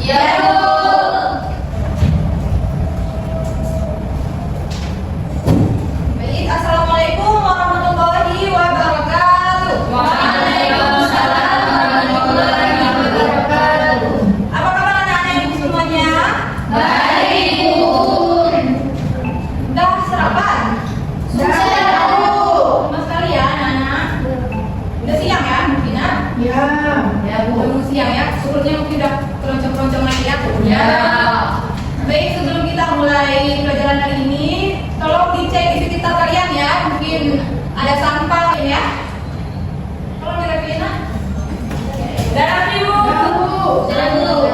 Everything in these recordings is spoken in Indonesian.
Ya, Bu. Baik, Assalamualaikum warahmatullahi wabarakatuh. Waalaikumsalam warahmatullahi wabarakatuh. Apa kabar anak-anak ibu semuanya? Baik, Bu. Udah sarapan? Sudah, Bu. Mas kalian anak-anak? Udah siang ya mungkin ya? Ya. Ya Bu, udah siang ya. Syukurnya mungkin udah keroncong-keroncong lagi ya Bu. Ya. Baik, sebelum kita mulai pelajaran hari ini, tolong dicek di sekitar kalian ya. Mungkin ada sampah ya. Tolong dirapiin lah. Dan rapi Bu. Sudah, Bu.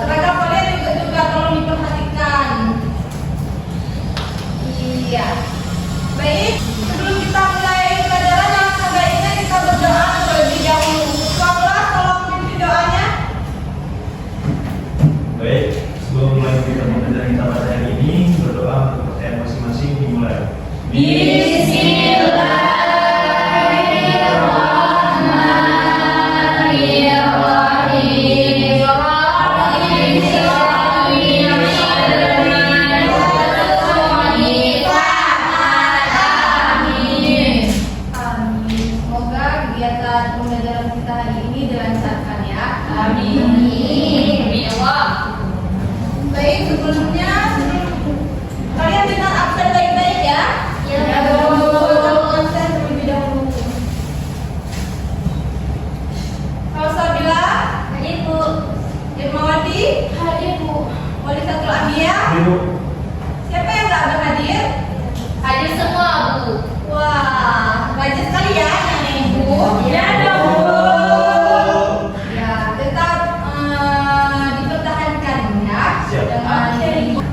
Seragam kalian juga tolong diperhatikan. Iya. Baik, sebelum kita mulai pelajaran yang sebaiknya kita berdoa terlebih dahulu. Sekolah tolong pimpin doanya. Baik, sebelum mulai kita pembelajaran kita pada hari ini, berdoa untuk percayaan masing-masing dimulai. Amin. Semoga kegiatan pembelajaran kita hari ini dilancarkan ya. Baik, sebelum kalian dengar absen baik-baik ya. Ya, Absen terlebih dahulu. Kalau Sabila, Irmawati, Wali Satul Ambiya, Ibu, siapa yang nggak berhadir? Hadir semua, Bu. Wah, rajin sekali ya nenek ibu. Ya, Bu. Oh. Ya, tetap dipertahankan ya. Siap.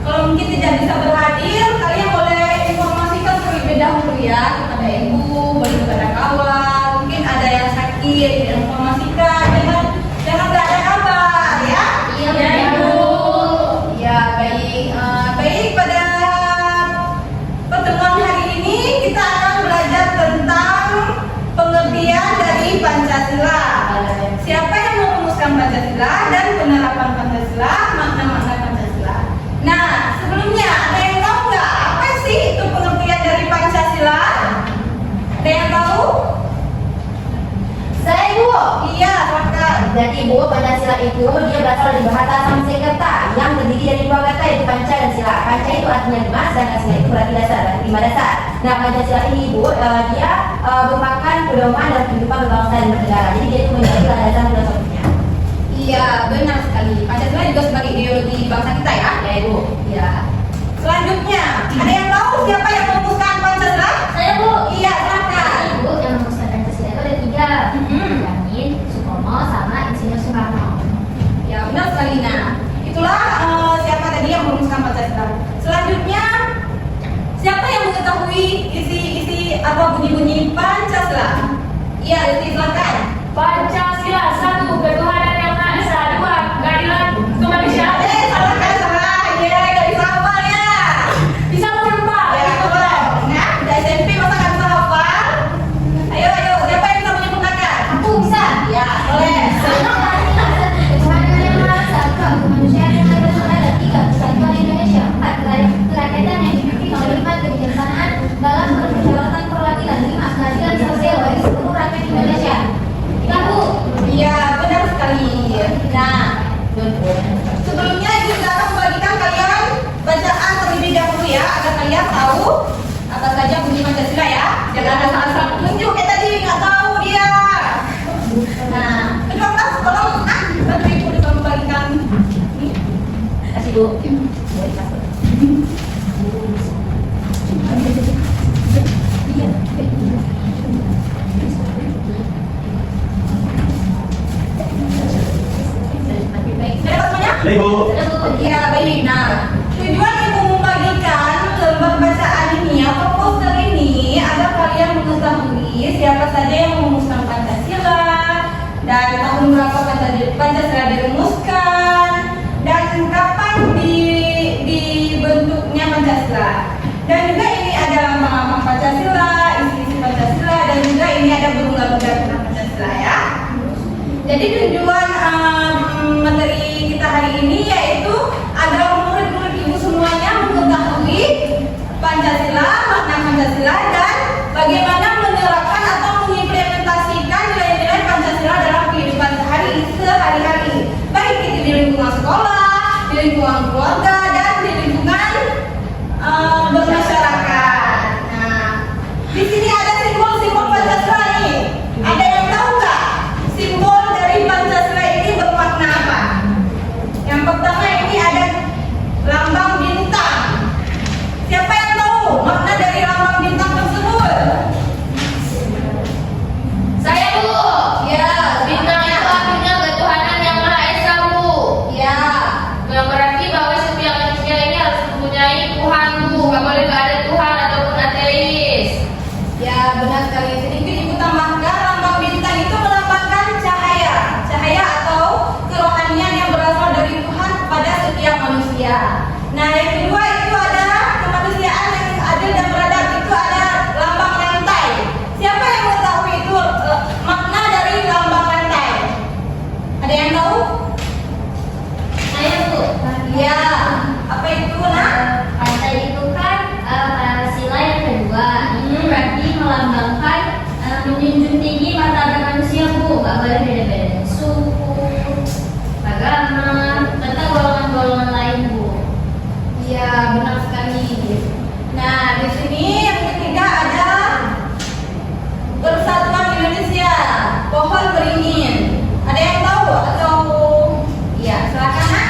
Kalau mungkin tidak bisa berhadir, kalian boleh informasikan terlebih dahulu ya kepada ibu, boleh kepada kawan. Mungkin ada yang sakit, informasikan. Jangan nggak ada kabar ya. Iya, Bu. Ya, baik. Baik, pada pertemuan hari ini kita akan belajar tentang pengertian dari Pancasila. Siapa yang merumuskan Pancasila dan penerapan Pancasila, makna-makna Pancasila. Nah, sebelumnya ada yang tahu nggak apa sih itu pengertian dari Pancasila? Ada yang tahu? Saya, Bu. Iya, silakan. Jadi, Bu, Pancasila itu dia berasal dari bahasa Sanskerta yang terdiri dari dua kata yaitu Panca dan Sila. Panca itu artinya lima, sedangkan Sila itu berarti dasar, berarti lima dasar. Nah, Pancasila ini, Bu, dia merupakan pedoman dalam kehidupan berbangsa dan bernegara. Jadi dia itu menjadi landasan filosofinya. Iya, benar sekali. Pancasila juga sebagai ideologi bangsa kita ya. Ya, Ibu. Iya. Selanjutnya, ada yang tahu siapa yang merumuskan Pancasila? Saya, Bu. Iya, silakan. Ibu yang merumuskan Pancasila itu ada tiga. Yamin, Supomo, sama Insinyur Soekarno. Ya, benar sekali. Nah, itulah siapa tadi yang merumuskan Pancasila. Selanjutnya, siapa yang mengetahui isi apa bunyi-bunyi Pancasila? Iya, Lesti, silakan. Pancasila satu, ketuhanan yang maha esa. Dua, keadilan kemanusiaan. Salah kan, salah. Iya, gak bisa hafal ya. Bisa berubah. Ya, betul. Nah, udah SMP masa gak bisa hafal? Ayo, siapa yang bisa menyempurnakan? Aku bisa. Ya, boleh. Ketuhanan yang maha esa. Dua, kemanusiaan yang adil dan beradab. Tiga, persatuan Indonesia. Empat, kerakyatan yang dipimpin oleh lima kebijaksanaan dalam perjalanan perwakilan. Lima, keadilan sosial bagi seluruh rakyat Indonesia. Ya, Bu. Iya, benar sekali. Nah, sebelumnya Ibu juga akan membagikan kalian bacaan terlebih dahulu ya, agar kalian tahu apa saja bunyi Pancasila ya. Jangan ada salah tunjuk kayak tadi nggak tahu dia. Nah, kedua kelas tolong bantu Ibu bisa membagikan. Kasih, Bu. Ada semuanya? Ibu. Iya, baik. Nah, tujuan Ibu membagikan lembar bacaan ini atau poster ini agar kalian mengetahui siapa saja yang merumuskan Pancasila dan tahun berapa Pancasila dirumuskan dan kapan dibentuknya Pancasila. Dan juga ini ada lambang-lambang Pancasila, isi-isi Pancasila, dan juga ini ada burung garuda tentang Pancasila ya. Jadi tujuan materi kita hari ini, yaitu agar murid-murid ibu semuanya mengetahui Pancasila, makna Pancasila, dan bagaimana menerapkan atau mengimplementasikan nilai-nilai Pancasila dalam kehidupan sehari-hari, baik itu di lingkungan sekolah, di lingkungan keluarga, dan di lingkungan bermasyarakat. Nah, di sini ada simbol-simbol Pancasila nih. Ada yang tahu nggak simbol dari Pancasila ini bermakna apa? Yang pertama ini ada lambang bintang. Siapa yang tahu makna dari lambang bintang tersebut? Saya, Bu. Ya, Bintang itu artinya ketuhanan yang Maha Esa, Bu. ya, Yang berarti bahwa setiap manusia ini harus mempunyai Tuhan, Bu. Gak boleh gak ada Tuhan ataupun ateis. ya, benar sekali. Sedikit ibu tambahkan, lambang bintang itu melambangkan cahaya atau kerohanian yang berasal dari Tuhan kepada setiap manusia. Nah, yang kedua itu ada kemanusiaan yang adil dan beradab, itu ada lambang lantai. Siapa yang mengetahui itu makna dari lambang lantai? Ada yang tahu? Saya, Bu. Ya, apa itu, nak? Lantai itu kan sila yang kedua. Itu berarti melambangkan menjunjung tinggi martabat manusia, Bu. Gak boleh beda-beda suku, agama, serta golongan-golongan lain, Bu. Ya, benar sekali. Nah, di sini yang ketiga ada Persatuan Indonesia, pohon beringin. Ada yang tahu atau? Ya, silakan, nak.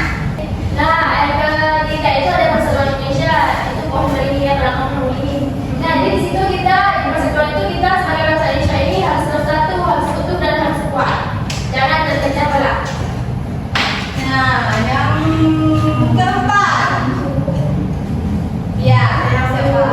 Nah, yang ketiga itu ada Persatuan Indonesia. Itu pohon beringin yang belakang beringin. Nah, di situ kita di persatuan itu kita sebagai bangsa Indonesia ini harus bersatu, harus utuh dan harus kuat. Jangan terpecah belah. Nah, yang keempat. Ya, yang siapa?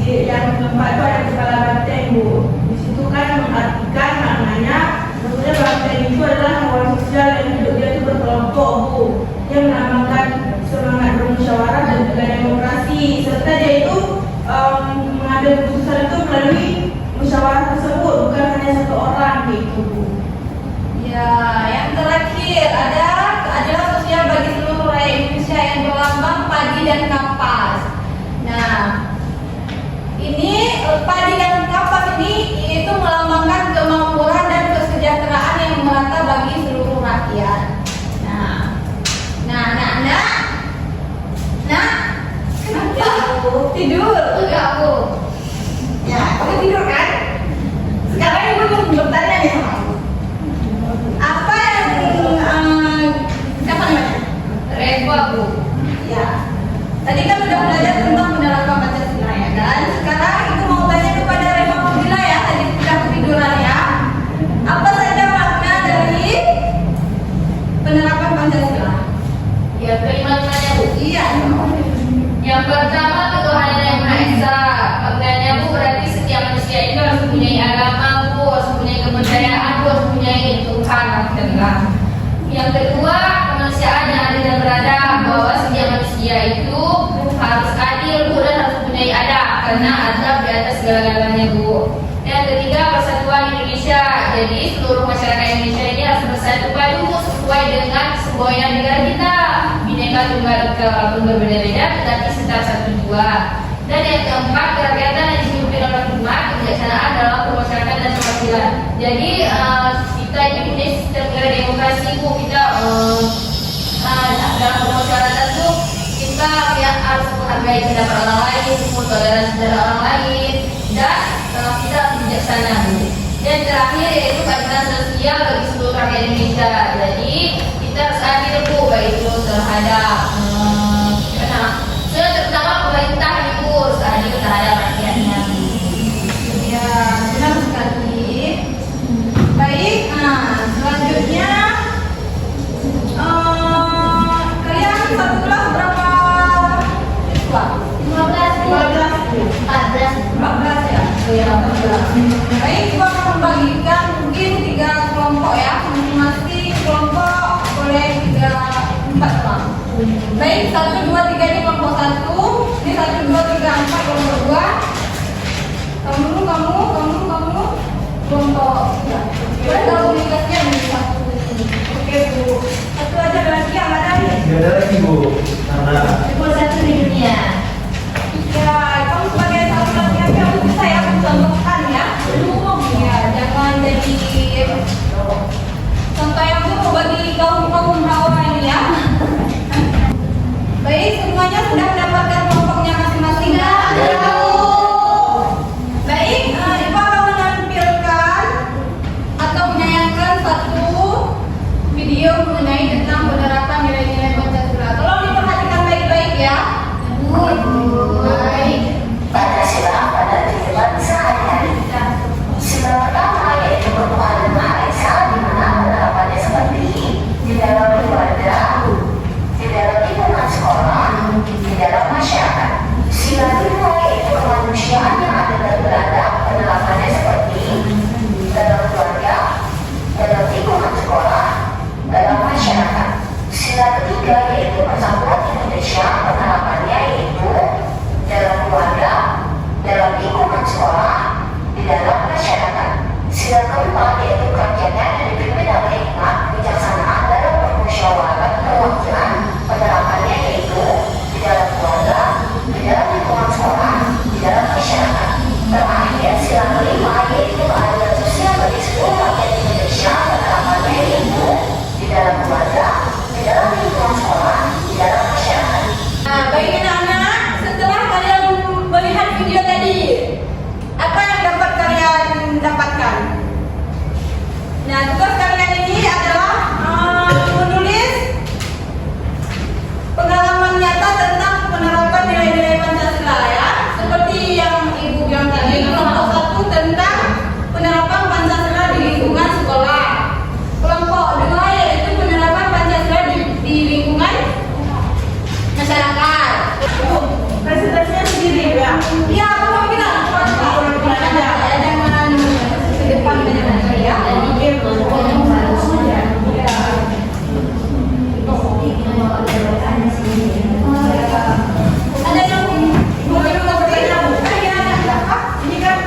Yang keempat itu ada kepala banteng, Bu. Di situ kan mengartikan maknanya sebenarnya banteng itu adalah hewan sosial yang hidupnya itu berkelompok, Bu. Dia melambangkan semangat bermusyawarah dan juga demokrasi, serta dia itu mengambil keputusan itu melalui musyawarah tersebut, bukan hanya satu orang gitu, Bu. Ya, yang terakhir ada keadilan sosial bagi seluruh rakyat Indonesia yang berlambang padi dan kapas. Nah, ini padi dan kapas ini itu melambangkan kemakmuran dan kesejahteraan yang merata bagi seluruh rakyat. Nah, kenapa? Tidur? Enggak, Bu. Ya, kamu tidur kan? Sekarang ibu mau bertanya nih sama kamu. Apa yang siapa namanya? Reva, Bu. Ya. Tadi kan udah belajar tentang penerapan Pancasila ya kan? Sekarang ibu mau tanya kepada Reva Fadila ya, tadi sudah ketiduran ya. Apa saja makna dari penerapan Pancasila? Ya, kelima-limanya, Bu. Iya. Yang pertama, ketuhanan yang Maha Esa. Maknanya, Bu, berarti setiap manusia itu harus mempunyai agama, Bu, harus mempunyai kepercayaan, Bu, harus mempunyai Tuhan, Alhamdulillah. Yang kedua, kemanusiaan yang adil dan beradab, bahwa setiap manusia itu harus adil, Bu, dan harus mempunyai adab, karena adab di atas segala-galanya, Bu. Yang ketiga, persatuan Indonesia. Jadi seluruh masyarakat Indonesia ini harus bersatu padu sesuai dengan semboyan negara kita. Bineka Tunggal Ika, walaupun berbeda-beda, tetapi setara satu jua. Dan yang keempat, kerakyatan yang dipimpin oleh hikmat, kebijaksanaan dalam permasyarakatan dan perwakilan. Jadi kita ini punya sistem negara demokrasi, Bu. Kita dalam permasyarakatan tuh kita yang harus menghargai pendapat orang lain, toleransi terhadap orang lain, dan kita harus bijaksana, Bu. Dan terakhir yaitu keadilan sosial bagi seluruh rakyat Indonesia. Jadi kita harus adil, Bu, baik itu terhadap terutama pemerintah, Bu, harus adil terhadap rakyatnya. Ya, benar sekali. Baik, selanjutnya kalian satu kelas berapa siswa? 15, Bu. 14. 14 ya? Oh ya, 14. Baik, ibu akan membagikan mungkin 3 kelompok ya. Masing-masing kelompok boleh 4 orang. Baik, 1, 2, 3 ini kelompok 1. Ini 1, 2, 3, 4 kelompok 2. Kamu kelompok 3. Boleh kalau komunikasinya menjadi 1. Oke, Bu. Satu aja ada lagi yang ada nih. Tidak ada lagi Bu, karena Nomor 1 di dunia. Ya, kamu sebagai salah satu laki-laki harus bisa ya contohkan ya. Ya, jangan jadi contoh yang buruk bagi kaum hawa ini ya. Baik, semuanya sudah mendapatkan kelompoknya masing-masing ya. Baik, Ibu akan menampilkan atau menayangkan satu video mengenai tentang penerapan nilai-nilai Pancasila. Tolong diperhatikan baik-baik ya. Baik. Pancasila pada kehidupan sehari-hari. Sila pertama yaitu perubahan Maha Esa, di mana penerapannya seperti di dalam keluarga, di dalam lingkungan sekolah, di dalam masyarakat. Sila kedua yaitu kemanusiaan yang ada dan beradab, penerapannya seperti dalam keluarga, dalam lingkungan sekolah, dalam masyarakat. Sila ketiga yaitu persatuan Indonesia, penerapannya yaitu dalam keluarga, dalam lingkungan sekolah, di dalam masyarakat. Sila keempat yaitu kerjanya yang dipimpin oleh hikmat, kebijaksanaan dalam permusyawaratan perwakilan, penerapannya yaitu di dalam keluarga, di dalam lingkungan sekolah, di dalam masyarakat. Terakhir, sila kelima yaitu keadilan sosial bagi seluruh rakyat Indonesia, penerapannya yaitu di dalam keluarga, di dalam lingkungan sekolah, di dalam masyarakat. Nah, baik anak-anak, setelah kalian melihat video tadi, apa yang dapat kalian dapatkan? Nah, tugas kalian ini adalah menulis pengalaman nyata tentang penerapan nilai-nilai Pancasila ya. Seperti yang Ibu bilang tadi, kelompok 1 tentang penerapan Pancasila di lingkungan sekolah. Kelompok 2 yaitu penerapan Pancasila di lingkungan masyarakat. Presentasinya sendiri ya. Iya, aku bilang jangan ke depan banyak ya. Ada yang mau mengobrol ya? Ini kan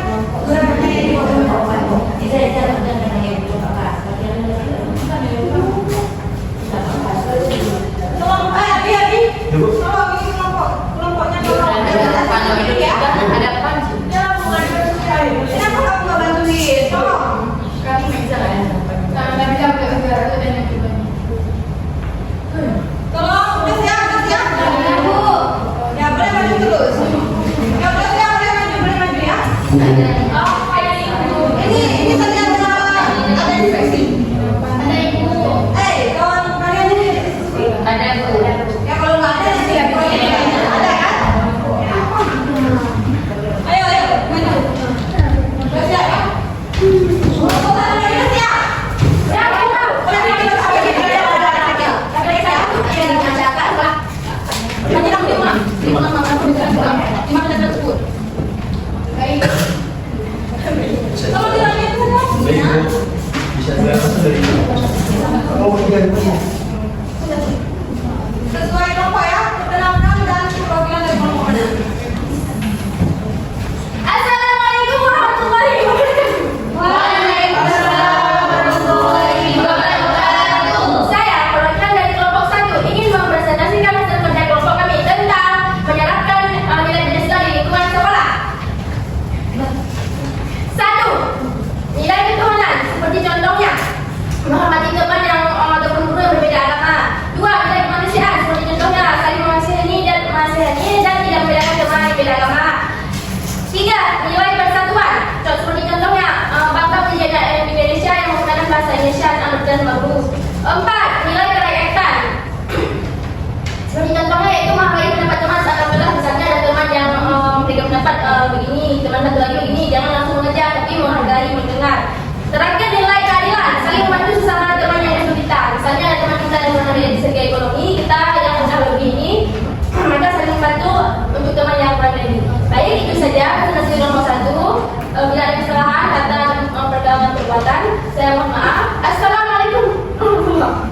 tolong Abi, ya Bu, tolong ini kelompoknya tolong. Ya. Ada apa sih? Kenapa kamu nggak bantuin? Tolong. Kami bisa lah ya. Karena bisa bergerak itu dan akibatnya. Tolong, udah siap, udah siap. Ya, boleh maju terus. Ya, boleh siap, boleh maju ya. Oh, kayak itu. Ini tadi ada infeksi. Ada ibu. Kawan kalian ini diskusi. Ada bu. Ya, kalau nggak ada nanti ya. Ada kan? Ayo, maju. Udah siap ya? Udah siap. Ya, boleh kita sampai di sana. baik Bu, bisa dilakukan dari Sesuai kelompok ya, perkenalkan dan perwakilan dari kelompok mana? Assalamualaikum warahmatullahi wabarakatuh. Waalaikumsalam warahmatullahi wabarakatuh. Saya perwakilan dari kelompok 1 ingin mempresentasikan hasil kerja kelompok kami tentang menerapkan nilai Pancasila di lingkungan sekolah. 1. Nilai ketuhanan seperti contohnya menghormati teman yang ataupun guru yang berbeda agama. 2. Nilai kemanusiaan seperti contohnya saling mengasihani dan tidak membedakan teman yang berbeda agama. 3. Nilai persatuan seperti contohnya bangga menjadi Indonesia yang menggunakan bahasa Indonesia dan bagus. 4. Nilai kerakyatan seperti contohnya yaitu menghargai pendapat teman saat belah misalnya ada teman yang memberikan pendapat begini, teman satu lagi begini, jangan langsung mengejar tapi menghargai, mendengar. Terakhir nilai keadilan, saling membantu sesama teman yang kesulitan. Misalnya ada teman kita yang berada di segi ekonomi, kita yang sudah lebih ini, mereka saling membantu untuk teman yang berada ini. Baik, itu saja presentasi nomor 1. Bila ada kesalahan kata pergaulan perbuatan, saya mohon maaf. Assalamualaikum warahmatullahi wabarakatuh.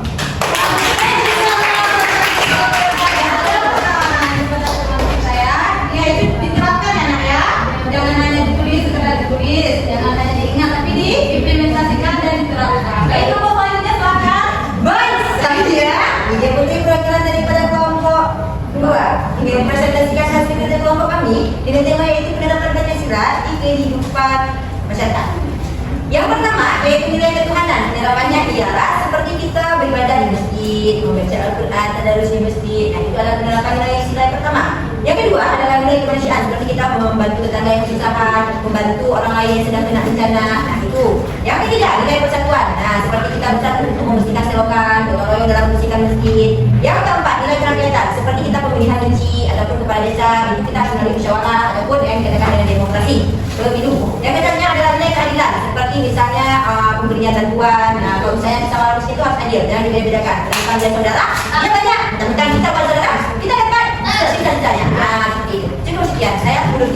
Ya, itu diterapkan ya nak ya. Jangan hanya ditulis, sekedar ditulis. Jangan hanya diingat, tapi diimplementasikan dan diterapkan. Baik, nomor selanjutnya silakan. Baik sekali ya. Yang pertama yaitu nilai ketuhanan. Penerapannya ialah seperti kita beribadah di masjid, membaca Al-Quran, tadarus di masjid. Nah, itu adalah penerapan nilai sila yang pertama. Yang kedua adalah nilai kemanusiaan, seperti kita membantu tetangga yang kesusahan, membantu orang lain yang sedang kena bencana. Nah, itu. Yang ketiga nilai persatuan. Nah, seperti kita bersatu untuk membersihkan selokan, gotong royong dalam membersihkan masjid. Yang keempat nilai kerakyatan, seperti kita pemilihan kunci ataupun kepala desa, itu kita harus melalui musyawarah ataupun yang dikatakan dengan demokrasi. Pemilu. Yang ketiganya adalah nilai keadilan, seperti misalnya pemberian bantuan. Nah, kalau misalnya kita manusia itu harus adil, jangan dibedakan. Tentang dan saudara, dia banyak. Tentang kita pada saudara, kita dapat kita ditanya. Nah, seperti itu. Cukup sekian. Saya belum.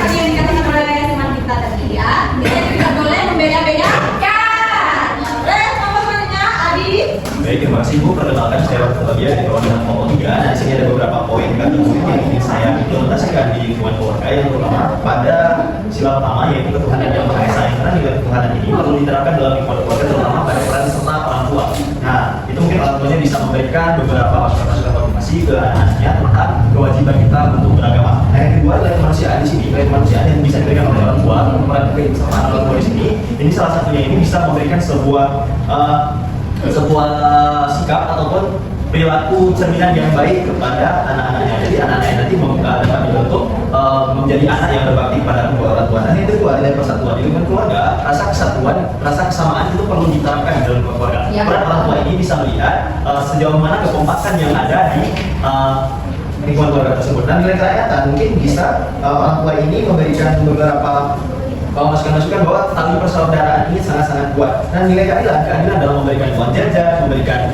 Kalian dikatakan oleh teman kita tadi ya, kita tidak boleh membeda-bedakan. Apa namanya, Adi? Baik, terima kasih Bu. Perkenalkan saya Bagian di Kawasan Pokok 3. Nah, di sini ada beberapa poin kata kunci yang ingin saya implementasikan di lingkungan keluarga. Yang pertama pada sila pertama yaitu ketuhanan yang Maha Esa. Karena nilai ketuhanan ini perlu diterapkan dalam lingkungan keluarga, terutama pada peran serta orang tua. Nah, itu mungkin orang tuanya bisa memberikan beberapa masukan konfirmasi ke anak-anaknya tentang kewajiban kita untuk beragama. Nah, yang kedua adalah kemanusiaan di sini. Kemanusiaan yang bisa diberikan oleh orang tua, peran kebersamaan orang tua di sini. Ini salah satunya ini bisa memberikan sebuah sikap ataupun perilaku cerminan yang baik kepada anak-anaknya. Jadi anak-anaknya nanti dapat dibentuk menjadi anak yang berbakti pada kedua orang tua. Dan yang kedua adalah persatuan. Di lingkungan keluarga, rasa kesatuan, rasa kesamaan itu perlu diterapkan di dalam keluarga. Peran orang tua ini bisa melihat sejauh mana kekompakan yang ada di lingkungan keluarga tersebut. Dan nilai kerakyatan mungkin bisa orang tua ini memberikan beberapa masukan-masukan bahwa tali persaudaraan ini sangat-sangat kuat. Dan nilai keadilan dalam memberikan uang jajan, memberikan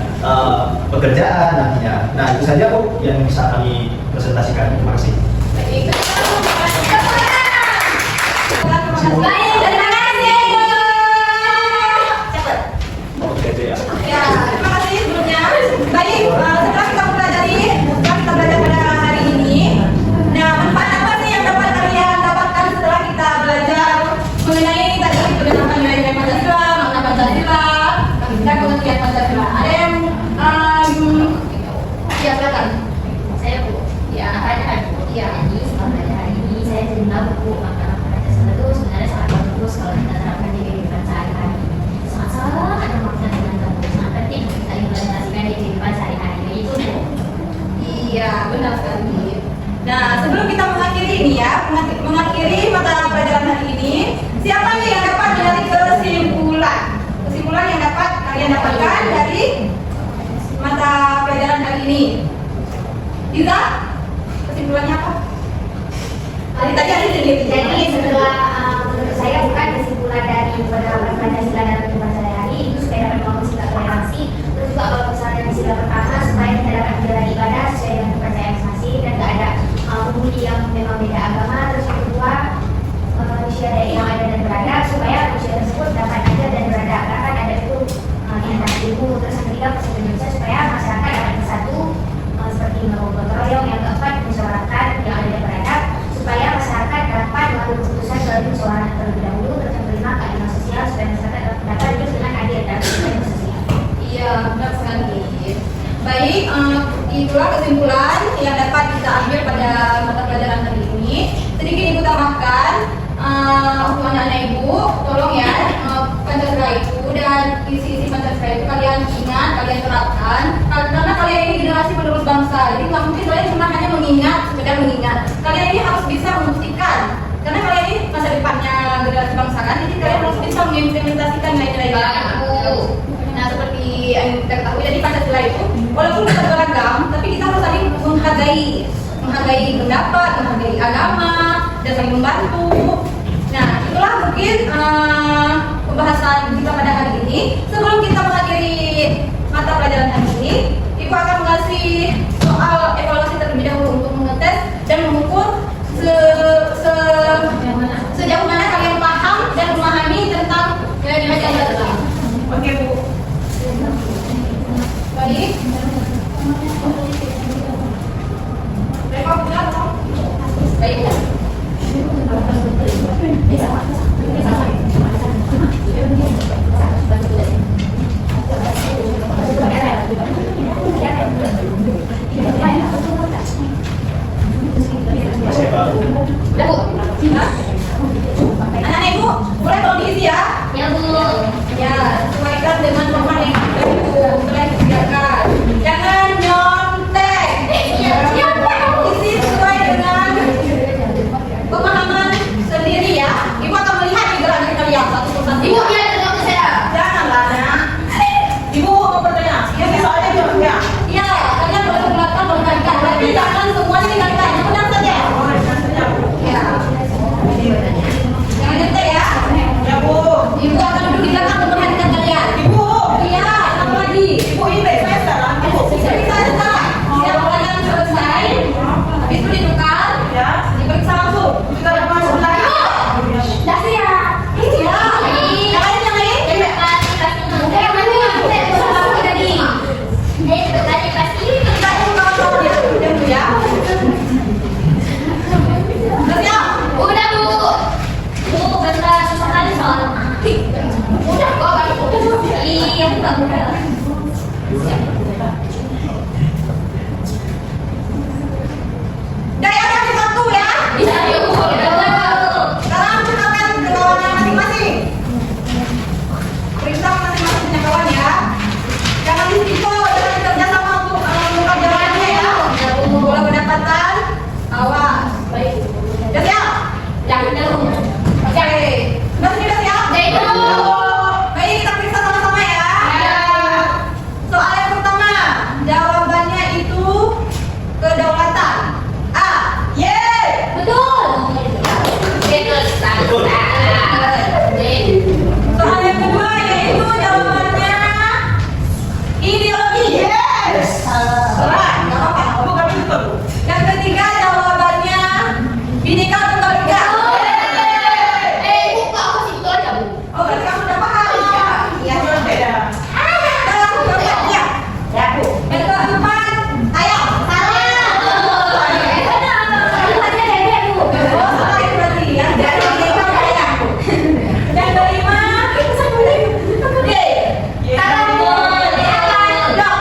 pekerjaan nantinya. Nah, itu saja Bu yang bisa kami presentasikan. Terima kasih. Baik, terima kasih. Cepat. Oke, ya. Ya, terima kasih sebelumnya. Baik, setelah kita belajar pada hari ini, nah manfaat apa sih yang dapat kalian dapatkan setelah kita belajar mengenai tadi penerapan nilai-nilai Pancasila, makna Pancasila, dan pengertian Pancasila. Ada yang ya silakan. Saya Bu. Ya, ada. Ya, jadi setelah belajar hari ini saya terima buku makna Pancasila itu sebenarnya sangat bagus kalau kita terapkan di kehidupan sehari-hari. Sangat ada makna dengan bagus, sangat penting untuk kita implementasikan di kehidupan sehari-hari. Itu Bu. Iya, benar sekali. Nah, sebelum kita mengakhiri ini ya, mengakhiri mata pelajaran hari ini, siapa nih yang dapat dari kesimpulan? Kesimpulan yang dapat kalian dapatkan dari mata pelajaran hari ini. Liza, kesimpulannya apa? Tadi ada sendiri. Jadi setelah menurut saya bukan kesimpulan dari penerapan Pancasila dalam kehidupan sehari-hari itu supaya dapat membangun sikap toleransi. Terus juga kalau misalnya di sila pertama supaya kita dapat menjalani ibadah sesuai dengan kepercayaan masing-masing dan tidak ada penghuni yang memang beda agama. Terus yang kedua manusia yang ada dan berada supaya manusia tersebut dapat ada dan berada karena ada itu indah ilmu. Terus yang ketiga persatuan Indonesia supaya masyarakat dapat bersatu seperti melakukan gotong royong. Yang keempat musyawarahkan yang ada dan berada supaya masyarakat dapat mengambil keputusan melalui musyawarah terlebih dahulu. Terus yang kelima keadilan sosial supaya masyarakat dapat hidup dengan adil dan keadilan sosial. Iya, benar sekali. Baik, itulah kesimpulan yang dapat kita ambil pada mata pelajaran hari ini. Sedikit ibu tambahkan, untuk anak-anak ibu, tolong ya Pancasila itu dan isi-isi Pancasila itu kalian ingat, kalian terapkan. Karena kalian ini generasi penerus bangsa, jadi nggak mungkin kalian cuma hanya mengingat, sekedar mengingat. Kalian ini harus bisa membuktikan. Karena kalian ini masa depannya generasi bangsa kan, jadi kalian harus bisa mengimplementasikan nilai-nilai itu. Nah, seperti yang kita ketahui dari Pancasila itu, walaupun kita beragam, tapi kita harus saling menghargai pendapat, menghargai agama, dan saling membantu. Nah, itulah mungkin pembahasan kita pada hari ini. Sebelum kita mengakhiri mata pelajaran hari ini, Ibu akan mengasih soal evaluasi terlebih dahulu untuk mengetes dan mengukur sejauh mana kalian paham dan memahami tentang nilai-nilai Pancasila. Oke, Bu. Baik. Rekod benar, baik. Terima kasih Pak. Udah, Bu. Hah? Dari ada satu ya. Bisa ibu. Sekarang kenalkan ke kawannya masing-masing. Periksa masing-masing punya kawan ya. Jangan di situ, jangan bekerja sama untuk membuka jalannya ya. Bola pendapatan, awas. Baik. Udah siap? Jangan dulu. Oke. Sudah siap? Dari dulu. Baik, kita periksa sama-sama ya. Ya. Soal yang pertama, jawabannya itu kedaulatan. A. Ye. Betul. Betul. Betul. Soal yang kedua yaitu jawabannya ideologi. Yes. Salah. Nggak apa-apa. Bukan itu. Yang ketiga jawabannya Bhinneka Tunggal Ika. Buka aku sih betul aja, Bu. Oh, berarti kamu udah paham. Iya, sudah beda. Ya. Ya, Bu. Yang keempat, ayo. Salah. Tanya Dede, Bu. Oh, salah itu berarti ya. Dari Bhinneka Tunggal Ika. Yang kelima, Ye. Karambol. Dok.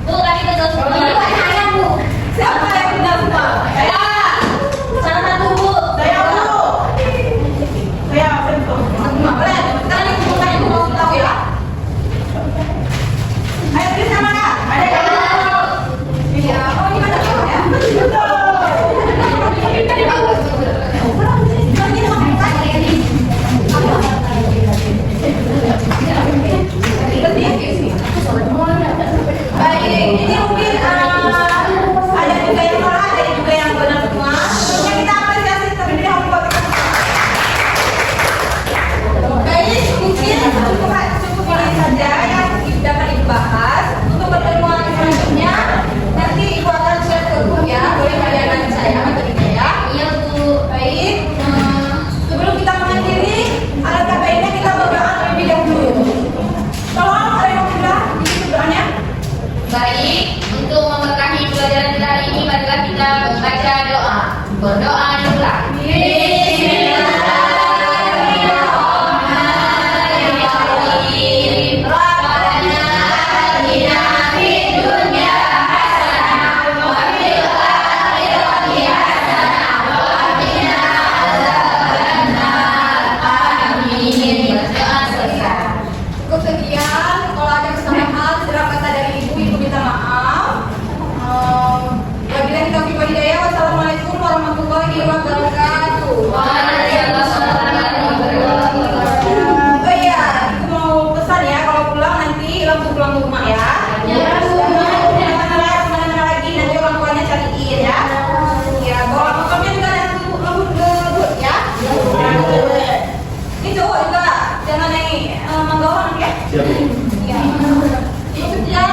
Bu, kami betul semua. Tanya, Bu. Siapa yang benar semua? Saya. Salah satu, Bu. Saya dulu. Saya bentuk. Boleh. Sekarang yang bukan itu mau tahu ya. Ayo tulis nama Kak. Ada yang tahu? Iya. Oh, ini ada tahu ya? Betul. Tadi bagus. Ini sama kita ya. Baik, ini mungkin ada juga yang salah, ada juga yang benar semua. Tentunya kita apresiasi terlebih dahulu buat kita. Baik, mungkin cukup ini saja yang dapat Ibu bahas. Untuk pertemuan selanjutnya, nanti Ibu akan share ke grup ya. Boleh kalian nanti saya atau tidak ya? Iya, Bu. Baik, sebelum kita mengakhiri, alangkah baiknya kita berdoa terlebih dahulu. Tolong ada yang mau berdoa? Di situ doanya. Baik, untuk memberkahi pelajaran kita hari ini, marilah kita membaca doa. Berdoa dulu. Bismillahirrahmanirrahim. Rabbana atina fid dunya hasanah wa fil akhirati hasanah wa qina adzabannar. Amin. Berdoa selesai. Cukup sekian. Kalau ada kesalahan, segera kata dari ibu minta maaf. Wabillahi taufiq wal hidayah. Wassalamualaikum warahmatullahi wabarakatuh. Waalaikumsalam warahmatullahi wabarakatuh. Oh iya, ibu mau pesan ya kalau pulang nanti langsung pulang ke rumah ya. Ya. Kemana-mana lagi nanti orang tuanya cariin ya. Ya, bawa motornya juga langsung ke but ya. Ini cowok juga jangan naik Manggawang ya. Siap. Ya. Cukup sekian.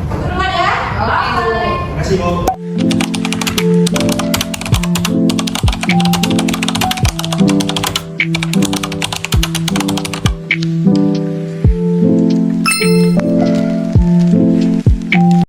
Ke rumah ya. Oke, Bu. Terima kasih, Bu.